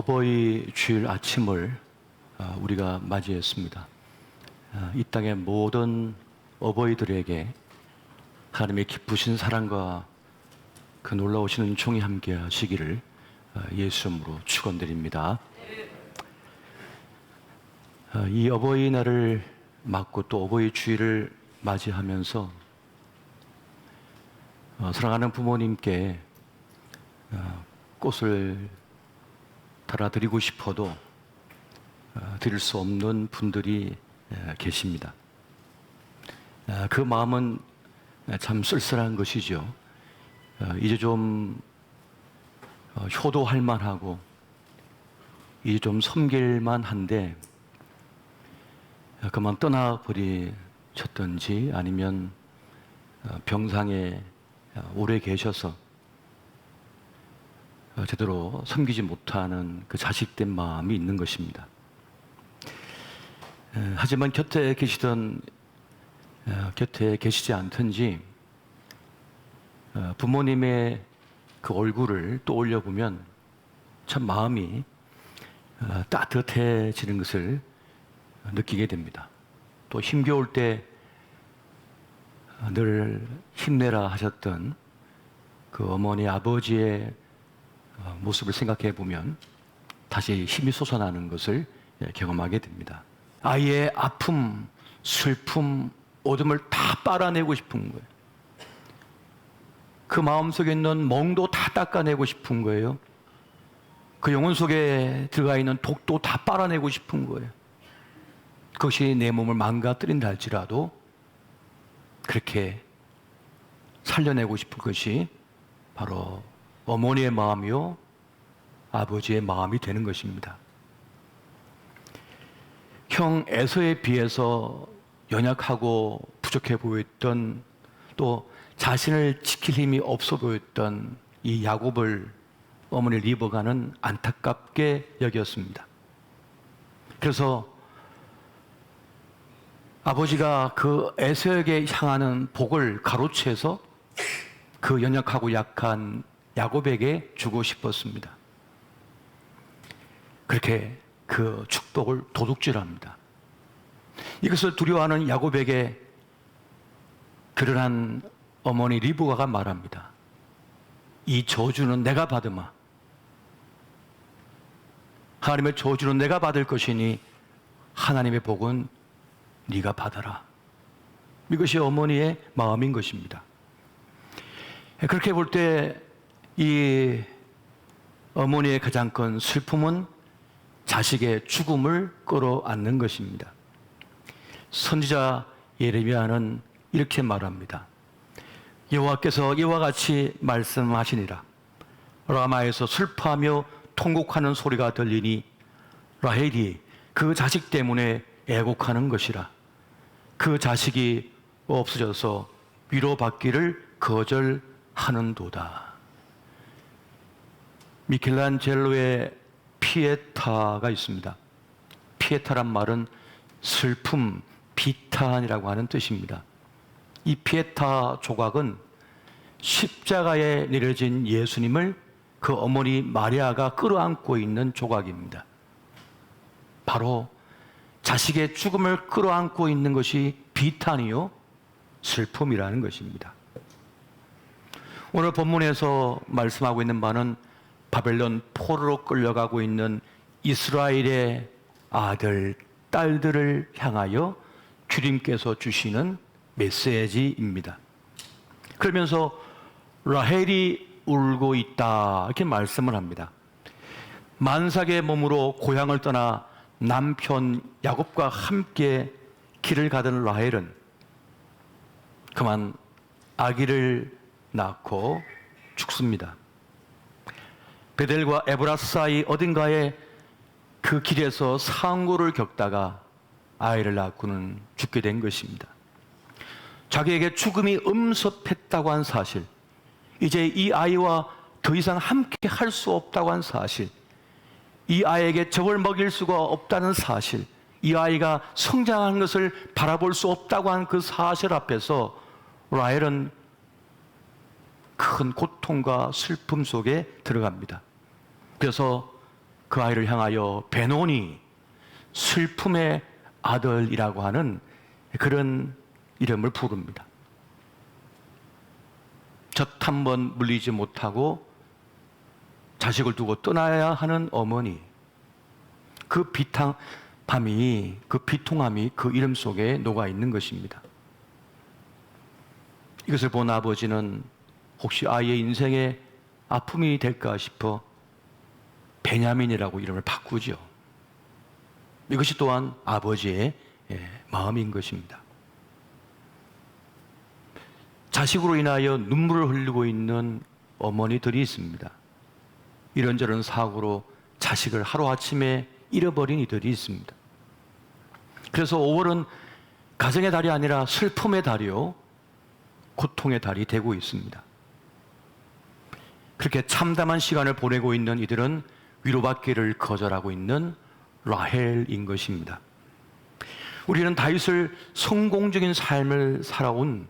어버이 주일 아침을 우리가 맞이했습니다. 이 땅의 모든 어버이들에게 하나님의 기쁘신 사랑과 그 놀라우신 은총이 함께 하시기를 예수 이름으로 축원드립니다. 이 어버이날을 맞고 또 어버이 주일을 맞이하면서 사랑하는 부모님께 꽃을 달아드리고 싶어도 드릴 수 없는 분들이 계십니다. 그 마음은 참 쓸쓸한 것이죠. 이제 좀 효도할 만하고 이제 좀 섬길 만한데 그만 떠나버리셨던지 아니면 병상에 오래 계셔서 제대로 섬기지 못하는 그 자식된 마음이 있는 것입니다. 하지만 곁에 계시지 않든지 부모님의 그 얼굴을 떠올려 보면 참 마음이 따뜻해지는 것을 느끼게 됩니다. 또 힘겨울 때 늘 힘내라 하셨던 그 어머니 아버지의 모습을 생각해 보면 다시 힘이 솟아나는 것을 경험하게 됩니다. 아이의 아픔, 슬픔, 어둠을 다 빨아내고 싶은 거예요. 그 마음속에 있는 멍도 다 닦아내고 싶은 거예요. 그 영혼 속에 들어가 있는 독도 다 빨아내고 싶은 거예요. 그것이 내 몸을 망가뜨린다 할지라도 그렇게 살려내고 싶은 것이 바로 어머니의 마음이요 아버지의 마음이 되는 것입니다. 형 에서에 비해서 연약하고 부족해 보였던, 또 자신을 지킬 힘이 없어 보였던 이 야곱을 어머니 리브가는 안타깝게 여겼습니다. 그래서 아버지가 그 에서에게 향하는 복을 가로채서 그 연약하고 약한 야곱에게 주고 싶었습니다. 그렇게 그 축복을 도둑질합니다. 이것을 두려워하는 야곱에게 결혼한 어머니 리브가가 말합니다. 이 저주는 내가 받으마. 하나님의 저주는 내가 받을 것이니 하나님의 복은 네가 받아라. 이것이 어머니의 마음인 것입니다. 그렇게 볼 때 이 어머니의 가장 큰 슬픔은 자식의 죽음을 끌어안는 것입니다. 선지자 예레미야는 이렇게 말합니다. 여호와께서 이와 같이 말씀하시니라. 라마에서 슬퍼하며 통곡하는 소리가 들리니 라헬이 그 자식 때문에 애곡하는 것이라. 그 자식이 없어져서 위로받기를 거절하는도다. 미켈란젤로의 피에타가 있습니다. 피에타란 말은 슬픔, 비탄이라고 하는 뜻입니다. 이 피에타 조각은 십자가에 내려진 예수님을 그 어머니 마리아가 끌어안고 있는 조각입니다. 바로 자식의 죽음을 끌어안고 있는 것이 비탄이요 슬픔이라는 것입니다. 오늘 본문에서 말씀하고 있는 바는 바벨론 포로로 끌려가고 있는 이스라엘의 아들, 딸들을 향하여 주님께서 주시는 메시지입니다. 그러면서 라헬이 울고 있다 이렇게 말씀을 합니다. 만삭의 몸으로 고향을 떠나 남편 야곱과 함께 길을 가던 라헬은 그만 아기를 낳고 죽습니다. 베델과 에브라 사이 어딘가에 그 길에서 상고를 겪다가 아이를 낳고는 죽게 된 것입니다. 자기에게 죽음이 음습했다고 한 사실, 이제 이 아이와 더 이상 함께 할 수 없다고 한 사실, 이 아이에게 적을 먹일 수가 없다는 사실, 이 아이가 성장하는 것을 바라볼 수 없다고 한 그 사실 앞에서 라헬은 큰 고통과 슬픔 속에 들어갑니다. 그래서 그 아이를 향하여 베노니, 슬픔의 아들이라고 하는 그런 이름을 부릅니다. 젖 한 번 물리지 못하고 자식을 두고 떠나야 하는 어머니, 그 비통함이 그 이름 속에 녹아 있는 것입니다. 이것을 본 아버지는 혹시 아이의 인생에 아픔이 될까 싶어 베냐민이라고 이름을 바꾸죠. 이것이 또한 아버지의 마음인 것입니다. 자식으로 인하여 눈물을 흘리고 있는 어머니들이 있습니다. 이런저런 사고로 자식을 하루아침에 잃어버린 이들이 있습니다. 그래서 5월은 가정의 달이 아니라 슬픔의 달이요, 고통의 달이 되고 있습니다. 그렇게 참담한 시간을 보내고 있는 이들은 위로받기를 거절하고 있는 라헬인 것입니다. 우리는 다윗을 성공적인 삶을 살아온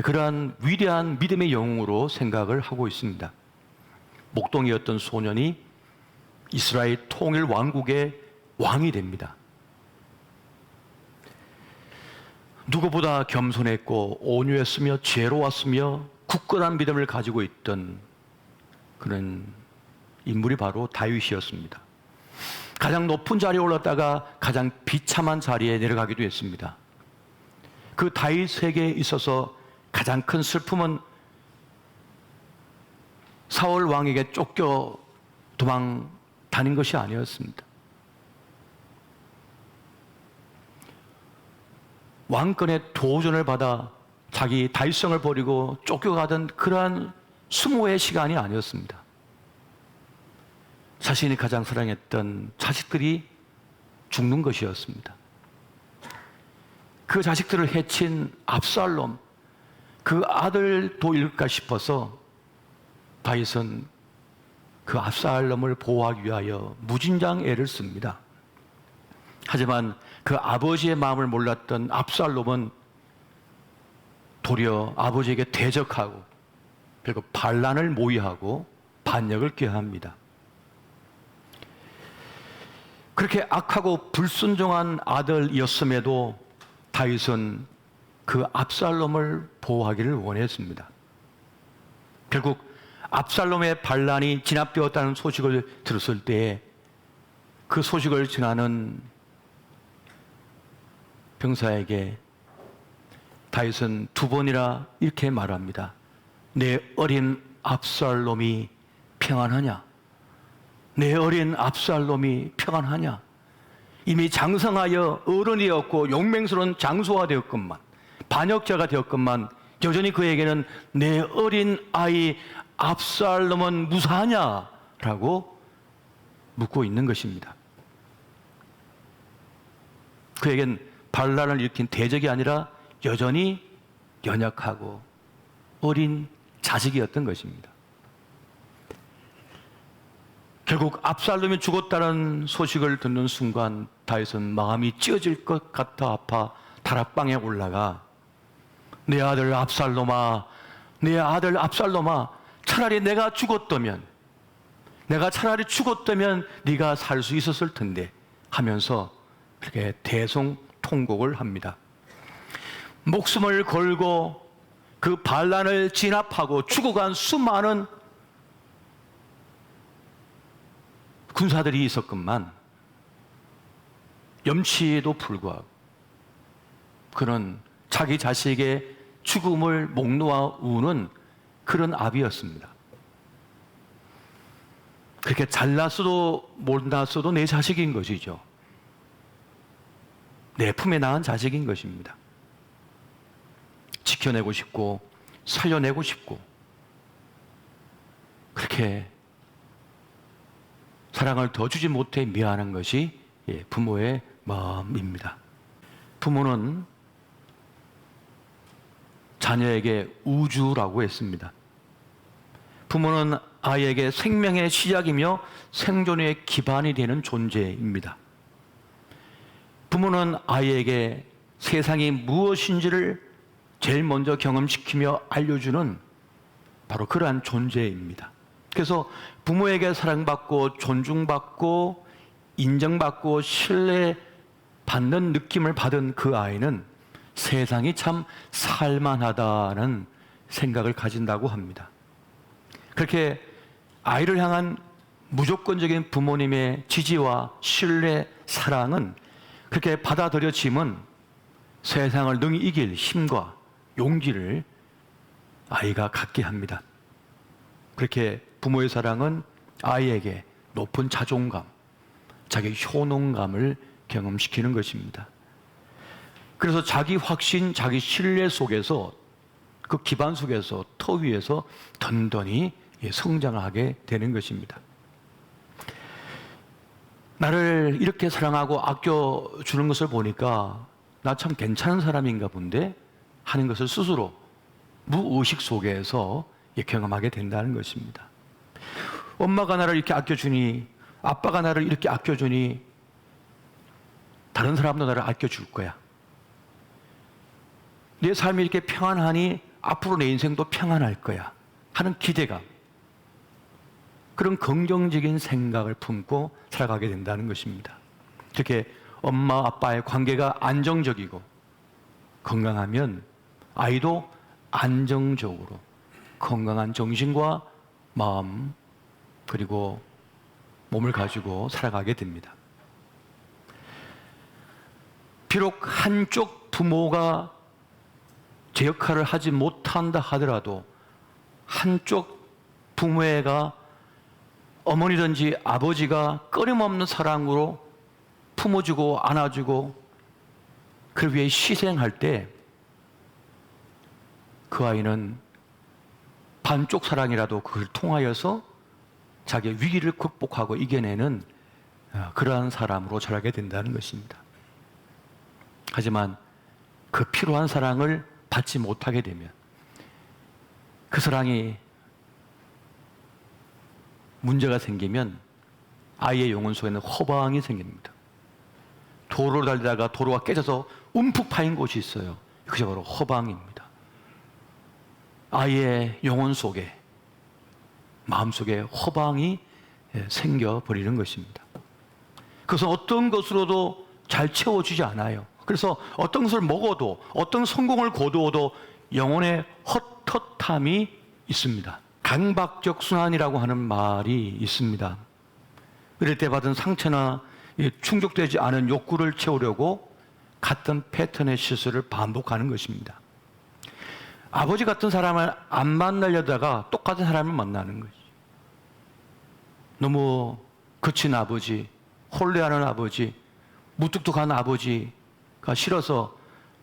그러한 위대한 믿음의 영웅으로 생각을 하고 있습니다. 목동이었던 소년이 이스라엘 통일 왕국의 왕이 됩니다. 누구보다 겸손했고 온유했으며 죄로웠으며 굳건한 믿음을 가지고 있던 그런 인물이 바로 다윗이었습니다. 가장 높은 자리에 올랐다가 가장 비참한 자리에 내려가기도 했습니다. 그 다윗에게 있어서 가장 큰 슬픔은 사울 왕에게 쫓겨 도망 다닌 것이 아니었습니다. 왕권의 도전을 받아 자기 다윗성을 버리고 쫓겨가던 그러한 수모의 시간이 아니었습니다. 자신이 가장 사랑했던 자식들이 죽는 것이었습니다. 그 자식들을 해친 압살롬, 그 아들도 일까 싶어서 다윗은 그 압살롬을 보호하기 위하여 무진장 애를 씁니다. 하지만 그 아버지의 마음을 몰랐던 압살롬은 도리어 아버지에게 대적하고 그리고 반란을 모의하고 반역을 꾀합니다. 그렇게 악하고 불순종한 아들이었음에도 다윗은 그 압살롬을 보호하기를 원했습니다. 결국 압살롬의 반란이 진압되었다는 소식을 들었을 때에 그 소식을 전하는 병사에게 다윗은 두 번이나 이렇게 말합니다. 내 어린 압살롬이 평안하냐? 내 어린 압살롬이 평안하냐? 이미 장성하여 어른이었고 용맹스러운 장수가 되었건만, 반역자가 되었건만 여전히 그에게는 내 어린 아이 압살롬은 무사하냐라고 묻고 있는 것입니다. 그에겐 반란을 일으킨 대적이 아니라 여전히 연약하고 어린 자식이었던 것입니다. 결국 압살롬이 죽었다는 소식을 듣는 순간 다윗은 마음이 찢어질 것 같아 아파 다락방에 올라가 내 아들 압살롬아, 내 아들 압살롬아, 차라리 내가 죽었다면 네가 살 수 있었을 텐데 하면서 그렇게 대성통곡을 합니다. 목숨을 걸고 그 반란을 진압하고 죽어간 수많은 군사들이 있었건만 염치에도 불구하고 그런 자기 자식의 죽음을 목 놓아 우는 그런 아비였습니다. 그렇게 잘났어도 못났어도 내 자식인 것이죠. 내 품에 낳은 자식인 것입니다. 지켜내고 싶고 살려내고 싶고 그렇게 사랑을 더 주지 못해 미안한 것이 부모의 마음입니다. 부모는 자녀에게 우주라고 했습니다. 부모는 아이에게 생명의 시작이며 생존의 기반이 되는 존재입니다. 부모는 아이에게 세상이 무엇인지를 제일 먼저 경험시키며 알려주는 바로 그러한 존재입니다. 그래서 부모에게 사랑받고 존중받고 인정받고 신뢰받는 느낌을 받은 그 아이는 세상이 참 살만하다는 생각을 가진다고 합니다. 그렇게 아이를 향한 무조건적인 부모님의 지지와 신뢰, 사랑은 그렇게 받아들여짐은 세상을 능히 이길 힘과 용기를 아이가 갖게 합니다. 그렇게 부모의 사랑은 아이에게 높은 자존감, 자기 효능감을 경험시키는 것입니다. 그래서 자기 확신, 자기 신뢰 속에서 그 기반 속에서 터 위에서 든든히 성장하게 되는 것입니다. 나를 이렇게 사랑하고 아껴주는 것을 보니까 나 참 괜찮은 사람인가 본데 하는 것을 스스로 무의식 속에서 경험하게 된다는 것입니다. 엄마가 나를 이렇게 아껴주니, 아빠가 나를 이렇게 아껴주니 다른 사람도 나를 아껴줄 거야. 내 삶이 이렇게 평안하니 앞으로 내 인생도 평안할 거야 하는 기대감, 그런 긍정적인 생각을 품고 살아가게 된다는 것입니다. 이렇게 엄마 아빠의 관계가 안정적이고 건강하면 아이도 안정적으로 건강한 정신과 마음 그리고 몸을 가지고 살아가게 됩니다. 비록 한쪽 부모가 제 역할을 하지 못한다 하더라도 한쪽 부모가 어머니든지 아버지가 끊임없는 사랑으로 품어주고 안아주고 그를 위해 희생할 때 그 아이는 반쪽 사랑이라도 그걸 통하여서 자기의 위기를 극복하고 이겨내는 그러한 사람으로 자라게 된다는 것입니다. 하지만 그 필요한 사랑을 받지 못하게 되면 그 사랑이 문제가 생기면 아이의 영혼 속에는 허방이 생깁니다. 도로를 달리다가 도로가 깨져서 움푹 파인 곳이 있어요. 그게 바로 허방입니다. 아이의 영혼 속에, 마음속에 허방이 생겨버리는 것입니다. 그것은 어떤 것으로도 잘 채워주지 않아요. 그래서 어떤 것을 먹어도, 어떤 성공을 거두어도 영혼의 헛헛함이 있습니다. 강박적 순환이라고 하는 말이 있습니다. 이럴 때 받은 상처나 충족되지 않은 욕구를 채우려고 같은 패턴의 실수를 반복하는 것입니다. 아버지 같은 사람을 안 만나려다가 똑같은 사람을 만나는 거지. 너무 거친 아버지, 혼례하는 아버지, 무뚝뚝한 아버지가 싫어서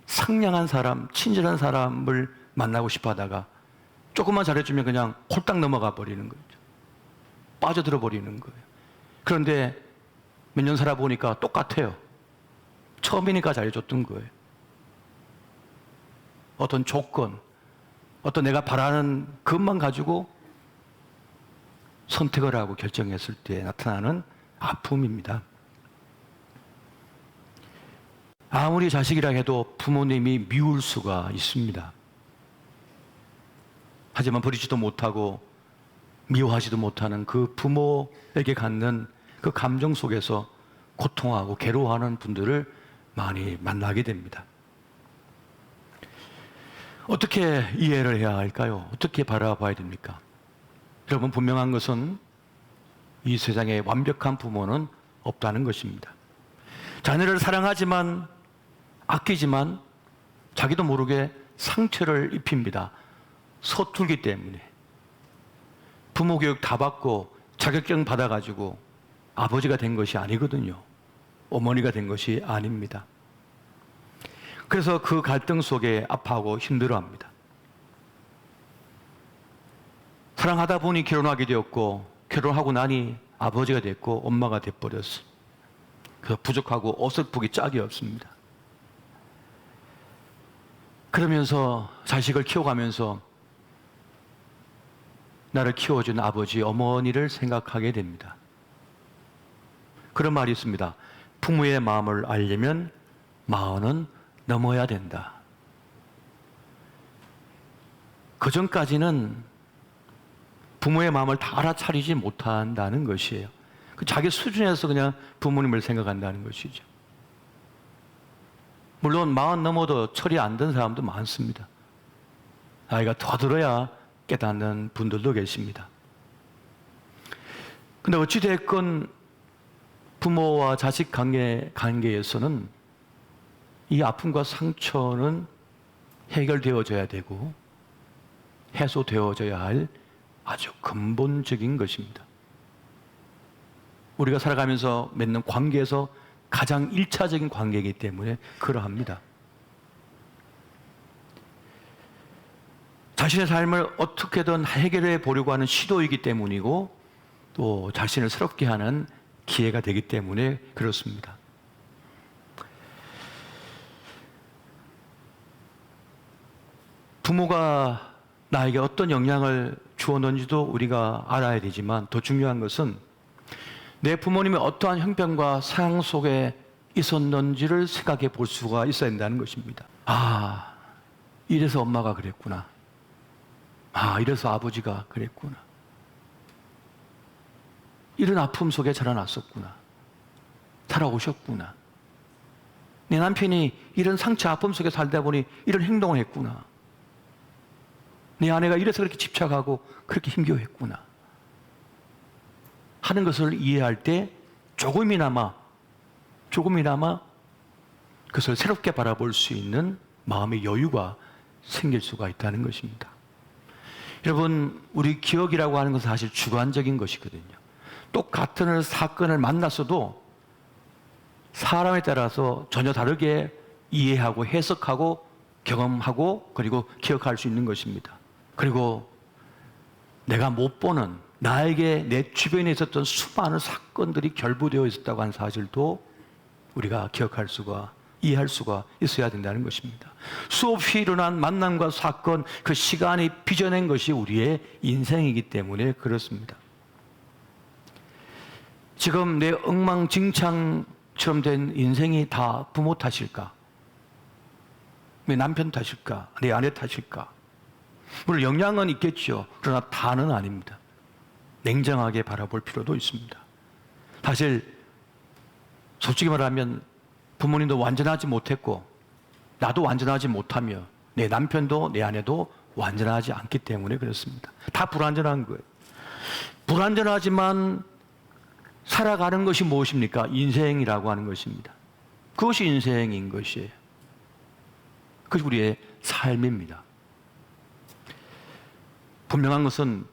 상냥한 사람, 친절한 사람을 만나고 싶어 하다가 조금만 잘해주면 그냥 홀딱 넘어가 버리는 거죠. 빠져들어 버리는 거예요. 그런데 몇 년 살아보니까 똑같아요. 처음이니까 잘해줬던 거예요. 어떤 조건, 어떤 내가 바라는 것만 가지고 선택을 하고 결정했을 때 나타나는 아픔입니다. 아무리 자식이라 해도 부모님이 미울 수가 있습니다. 하지만 버리지도 못하고 미워하지도 못하는 그 부모에게 갖는 그 감정 속에서 고통하고 괴로워하는 분들을 많이 만나게 됩니다. 어떻게 이해를 해야 할까요? 어떻게 바라봐야 됩니까? 여러분, 분명한 것은 이 세상에 완벽한 부모는 없다는 것입니다. 자녀를 사랑하지만, 아끼지만 자기도 모르게 상처를 입힙니다. 서툴기 때문에. 부모 교육 다 받고 자격증 받아가지고 아버지가 된 것이 아니거든요. 어머니가 된 것이 아닙니다. 그래서 그 갈등 속에 아파하고 힘들어합니다. 사랑하다 보니 결혼하게 되었고, 결혼하고 나니 아버지가 됐고 엄마가 돼버렸어. 그래서 부족하고 어설프기 짝이 없습니다. 그러면서 자식을 키워가면서 나를 키워준 아버지, 어머니를 생각하게 됩니다. 그런 말이 있습니다. 부모의 마음을 알려면 마흔은 넘어야 된다. 그 전까지는 부모의 마음을 다 알아차리지 못한다는 것이에요. 자기 수준에서 그냥 부모님을 생각한다는 것이죠. 물론 40 넘어도 철이 안 든 사람도 많습니다. 나이가 더 들어야 깨닫는 분들도 계십니다. 근데 어찌됐건 부모와 자식 관계에서는 이 아픔과 상처는 해결되어져야 되고 해소되어져야 할 아주 근본적인 것입니다. 우리가 살아가면서 맺는 관계에서 가장 1차적인 관계이기 때문에 그러합니다. 자신의 삶을 어떻게든 해결해 보려고 하는 시도이기 때문이고 또 자신을 새롭게 하는 기회가 되기 때문에 그렇습니다. 부모가 나에게 어떤 영향을 주었는지도 우리가 알아야 되지만 더 중요한 것은 내 부모님이 어떠한 형편과 상황 속에 있었는지를 생각해 볼 수가 있어야 된다는 것입니다. 아, 이래서 엄마가 그랬구나. 아, 이래서 아버지가 그랬구나. 이런 아픔 속에 자라났었구나. 살아오셨구나. 내 남편이 이런 상처, 아픔 속에 살다 보니 이런 행동을 했구나. 내 아내가 이래서 그렇게 집착하고 그렇게 힘겨워했구나 하는 것을 이해할 때 조금이나마 그것을 새롭게 바라볼 수 있는 마음의 여유가 생길 수가 있다는 것입니다. 여러분, 우리 기억이라고 하는 것은 사실 주관적인 것이거든요. 똑같은 사건을 만났어도 사람에 따라서 전혀 다르게 이해하고 해석하고 경험하고 그리고 기억할 수 있는 것입니다. 그리고 내가 못 보는 나에게 내 주변에 있었던 수많은 사건들이 결부되어 있었다고 하는 사실도 우리가 기억할 수가 이해할 수가 있어야 된다는 것입니다. 수없이 일어난 만남과 사건, 그 시간이 빚어낸 것이 우리의 인생이기 때문에 그렇습니다. 지금 내 엉망진창처럼 된 인생이 다 부모 탓일까? 내 남편 탓일까? 내 아내 탓일까? 물론 영향은 있겠죠. 그러나 다는 아닙니다. 냉정하게 바라볼 필요도 있습니다. 사실 솔직히 말하면 부모님도 완전하지 못했고 나도 완전하지 못하며 내 남편도 내 아내도 완전하지 않기 때문에 그렇습니다. 다 불완전한 거예요. 불완전하지만 살아가는 것이 무엇입니까? 인생이라고 하는 것입니다. 그것이 인생인 것이에요. 그것이 우리의 삶입니다. 분명한 것은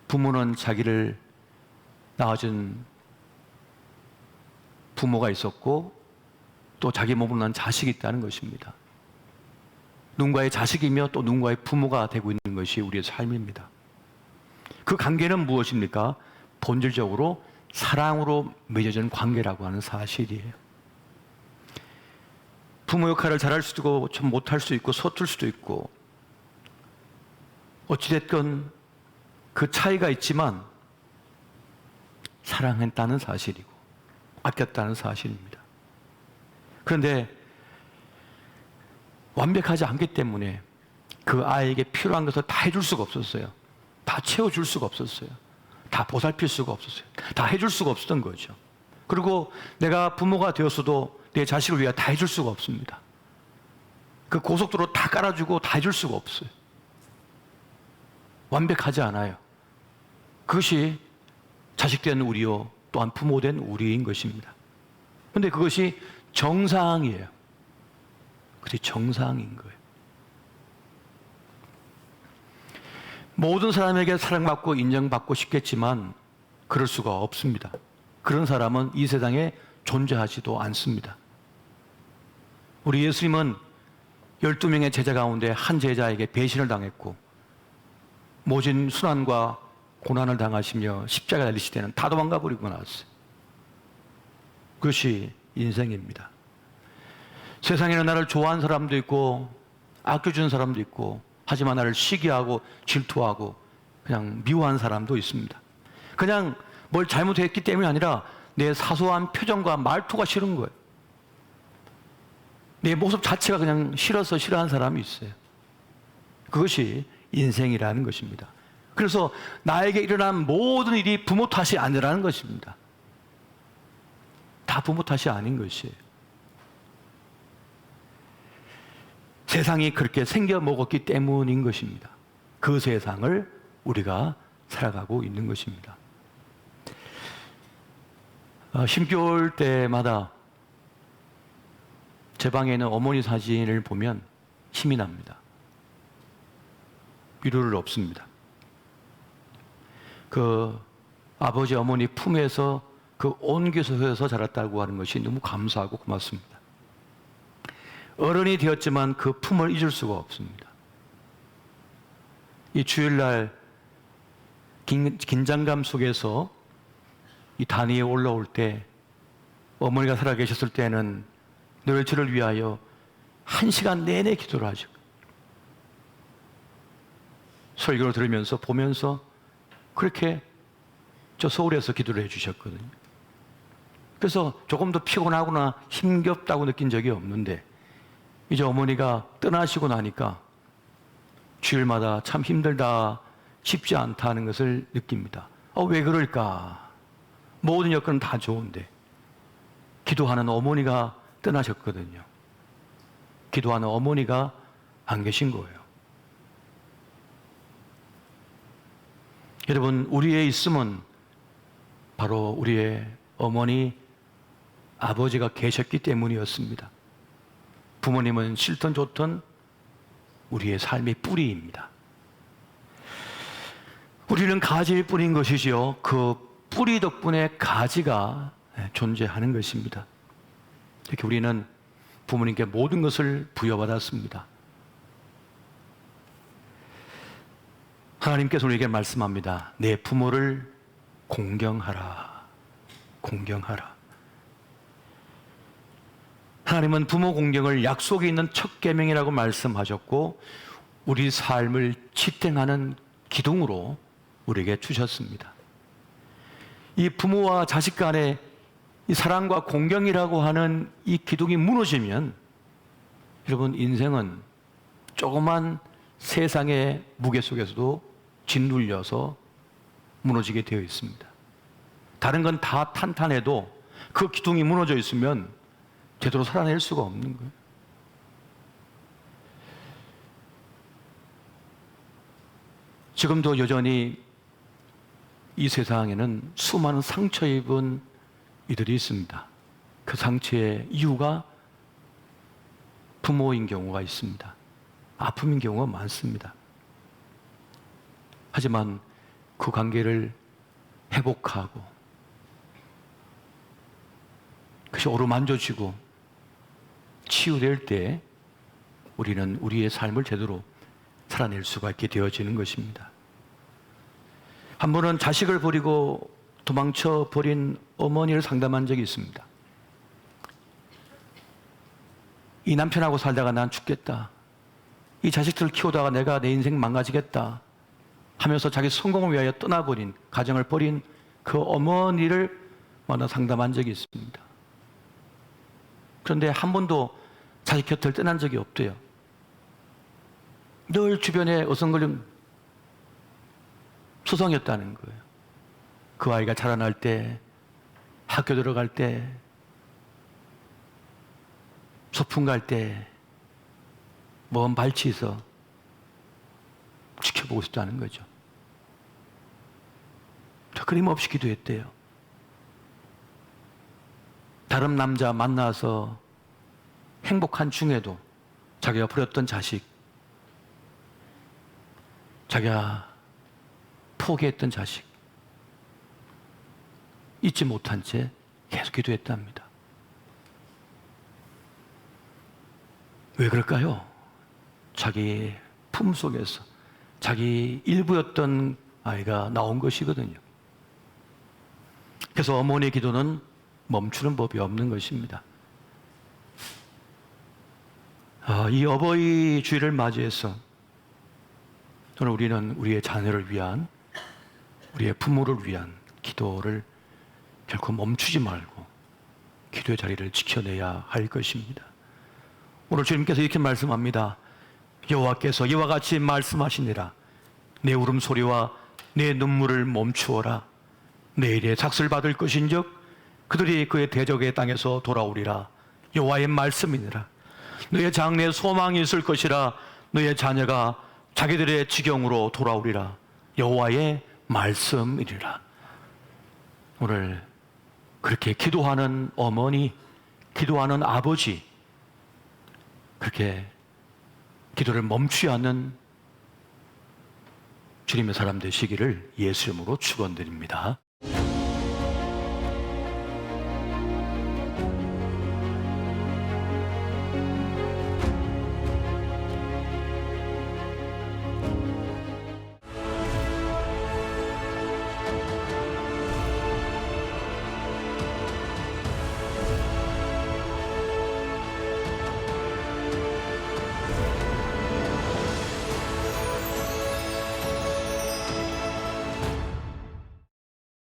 부모는 자기를 낳아준 부모가 있었고 또 자기 몸으로 난 자식이 있다는 것입니다. 누군가의 자식이며 또 누군가의 부모가 되고 있는 것이 우리의 삶입니다. 그 관계는 무엇입니까? 본질적으로 사랑으로 맺어진 관계라고 하는 사실이에요. 부모 역할을 잘할 수도 있고 좀 못할 수도 있고 서툴 수도 있고 어찌됐건 그 차이가 있지만 사랑했다는 사실이고 아꼈다는 사실입니다. 그런데 완벽하지 않기 때문에 그 아이에게 필요한 것을 다 해줄 수가 없었어요. 다 채워줄 수가 없었어요. 다 보살필 수가 없었어요. 다 해줄 수가 없었던 거죠. 그리고 내가 부모가 되었어도 내 자식을 위해 다 해줄 수가 없습니다. 그 고속도로 다 깔아주고 다 해줄 수가 없어요. 완벽하지 않아요. 그것이 자식된 우리요 또한 부모된 우리인 것입니다. 그런데 그것이 정상이에요. 그게 정상인 거예요. 모든 사람에게 사랑받고 인정받고 싶겠지만 그럴 수가 없습니다. 그런 사람은 이 세상에 존재하지도 않습니다. 우리 예수님은 12명의 제자 가운데 한 제자에게 배신을 당했고 모진 순환과 고난을 당하시며 십자가에 달리실 때는 다 도망가 버리고 나왔어요. 그것이 인생입니다. 세상에는 나를 좋아하는 사람도 있고 아껴주는 사람도 있고 하지만 나를 시기하고 질투하고 그냥 미워하는 사람도 있습니다. 그냥 뭘 잘못했기 때문이 아니라 내 사소한 표정과 말투가 싫은 거예요. 내 모습 자체가 그냥 싫어서 싫어하는 사람이 있어요. 그것이 인생이라는 것입니다. 그래서 나에게 일어난 모든 일이 부모 탓이 아니라는 것입니다. 다 부모 탓이 아닌 것이에요. 세상이 그렇게 생겨 먹었기 때문인 것입니다. 그 세상을 우리가 살아가고 있는 것입니다. 쉼겨울 때마다 제 방에 있는 어머니 사진을 보면 힘이 납니다. 위로를 얻습니다. 그 아버지 어머니 품에서 그 온기소에서 자랐다고 하는 것이 너무 감사하고 고맙습니다. 어른이 되었지만 그 품을 잊을 수가 없습니다. 이 주일날 긴장감 속에서 이 단위에 올라올 때 어머니가 살아계셨을 때는 늘 저를 위하여 1시간 내내 기도를 하죠. 설교를 들으면서 보면서 그렇게 저 서울에서 기도를 해주셨거든요. 그래서 조금 더 피곤하거나 힘겹다고 느낀 적이 없는데 이제 어머니가 떠나시고 나니까 주일마다 참 힘들다, 쉽지 않다는 것을 느낍니다. 왜 그럴까? 모든 여건은 다 좋은데 기도하는 어머니가 떠나셨거든요. 기도하는 어머니가 안 계신 거예요. 여러분, 우리의 있음은 바로 우리의 어머니, 아버지가 계셨기 때문이었습니다. 부모님은 싫든 좋든 우리의 삶의 뿌리입니다. 우리는 가지일 뿐인 것이지요. 그 뿌리 덕분에 가지가 존재하는 것입니다. 이렇게 우리는 부모님께 모든 것을 부여받았습니다. 하나님께서 우리에게 말씀합니다. 내 부모를 공경하라. 공경하라. 하나님은 부모 공경을 약속에 있는 첫 계명이라고 말씀하셨고 우리 삶을 지탱하는 기둥으로 우리에게 주셨습니다. 이 부모와 자식 간의 이 사랑과 공경이라고 하는 이 기둥이 무너지면 여러분 인생은 조그만 세상의 무게 속에서도 짓눌려서 무너지게 되어 있습니다. 다른 건 다 탄탄해도 그 기둥이 무너져 있으면 제대로 살아낼 수가 없는 거예요. 지금도 여전히 이 세상에는 수많은 상처 입은 이들이 있습니다. 그 상처의 이유가 부모인 경우가 있습니다. 아픔인 경우가 많습니다. 하지만 그 관계를 회복하고 그것이 어루만져지고 치유될 때 우리는 우리의 삶을 제대로 살아낼 수가 있게 되어지는 것입니다. 한 번은 자식을 버리고 도망쳐 버린 어머니를 상담한 적이 있습니다. 이 남편하고 살다가 난 죽겠다. 이 자식들을 키우다가 내가 내 인생 망가지겠다 하면서 자기 성공을 위하여 떠나버린, 가정을 버린 그 어머니를 만나 상담한 적이 있습니다. 그런데 한 번도 자식 곁을 떠난 적이 없대요. 늘 주변에 어성거림 소송이었다는 거예요. 그 아이가 자라날 때, 학교 들어갈 때, 소풍 갈 때, 먼 발치에서 지켜보고 싶다는 거죠. 끊임없이 기도했대요. 다른 남자 만나서 행복한 중에도 자기가 버렸던 자식, 자기가 포기했던 자식 잊지 못한 채 계속 기도했답니다. 왜 그럴까요? 자기 품속에서 자기 일부였던 아이가 나온 것이거든요. 그래서 어머니의 기도는 멈추는 법이 없는 것입니다. 이 어버이 주일을 맞이해서 저는 우리는 우리의 자녀를 위한, 우리의 부모를 위한 기도를 결코 멈추지 말고 기도의 자리를 지켜내야 할 것입니다. 오늘 주님께서 이렇게 말씀합니다. 여호와께서 이와 같이 말씀하시니라. 내 울음소리와 내 눈물을 멈추어라. 내일에 삭슬 받을 것인즉 그들이 그의 대적의 땅에서 돌아오리라. 여호와의 말씀이니라. 너의 장래에 소망이 있을 것이라. 너의 자녀가 자기들의 지경으로 돌아오리라. 여호와의 말씀이리라. 오늘 그렇게 기도하는 어머니, 기도하는 아버지, 그렇게 기도를 멈추지 않는 주님의 사람 되시기를 예수 이름으로 축원드립니다.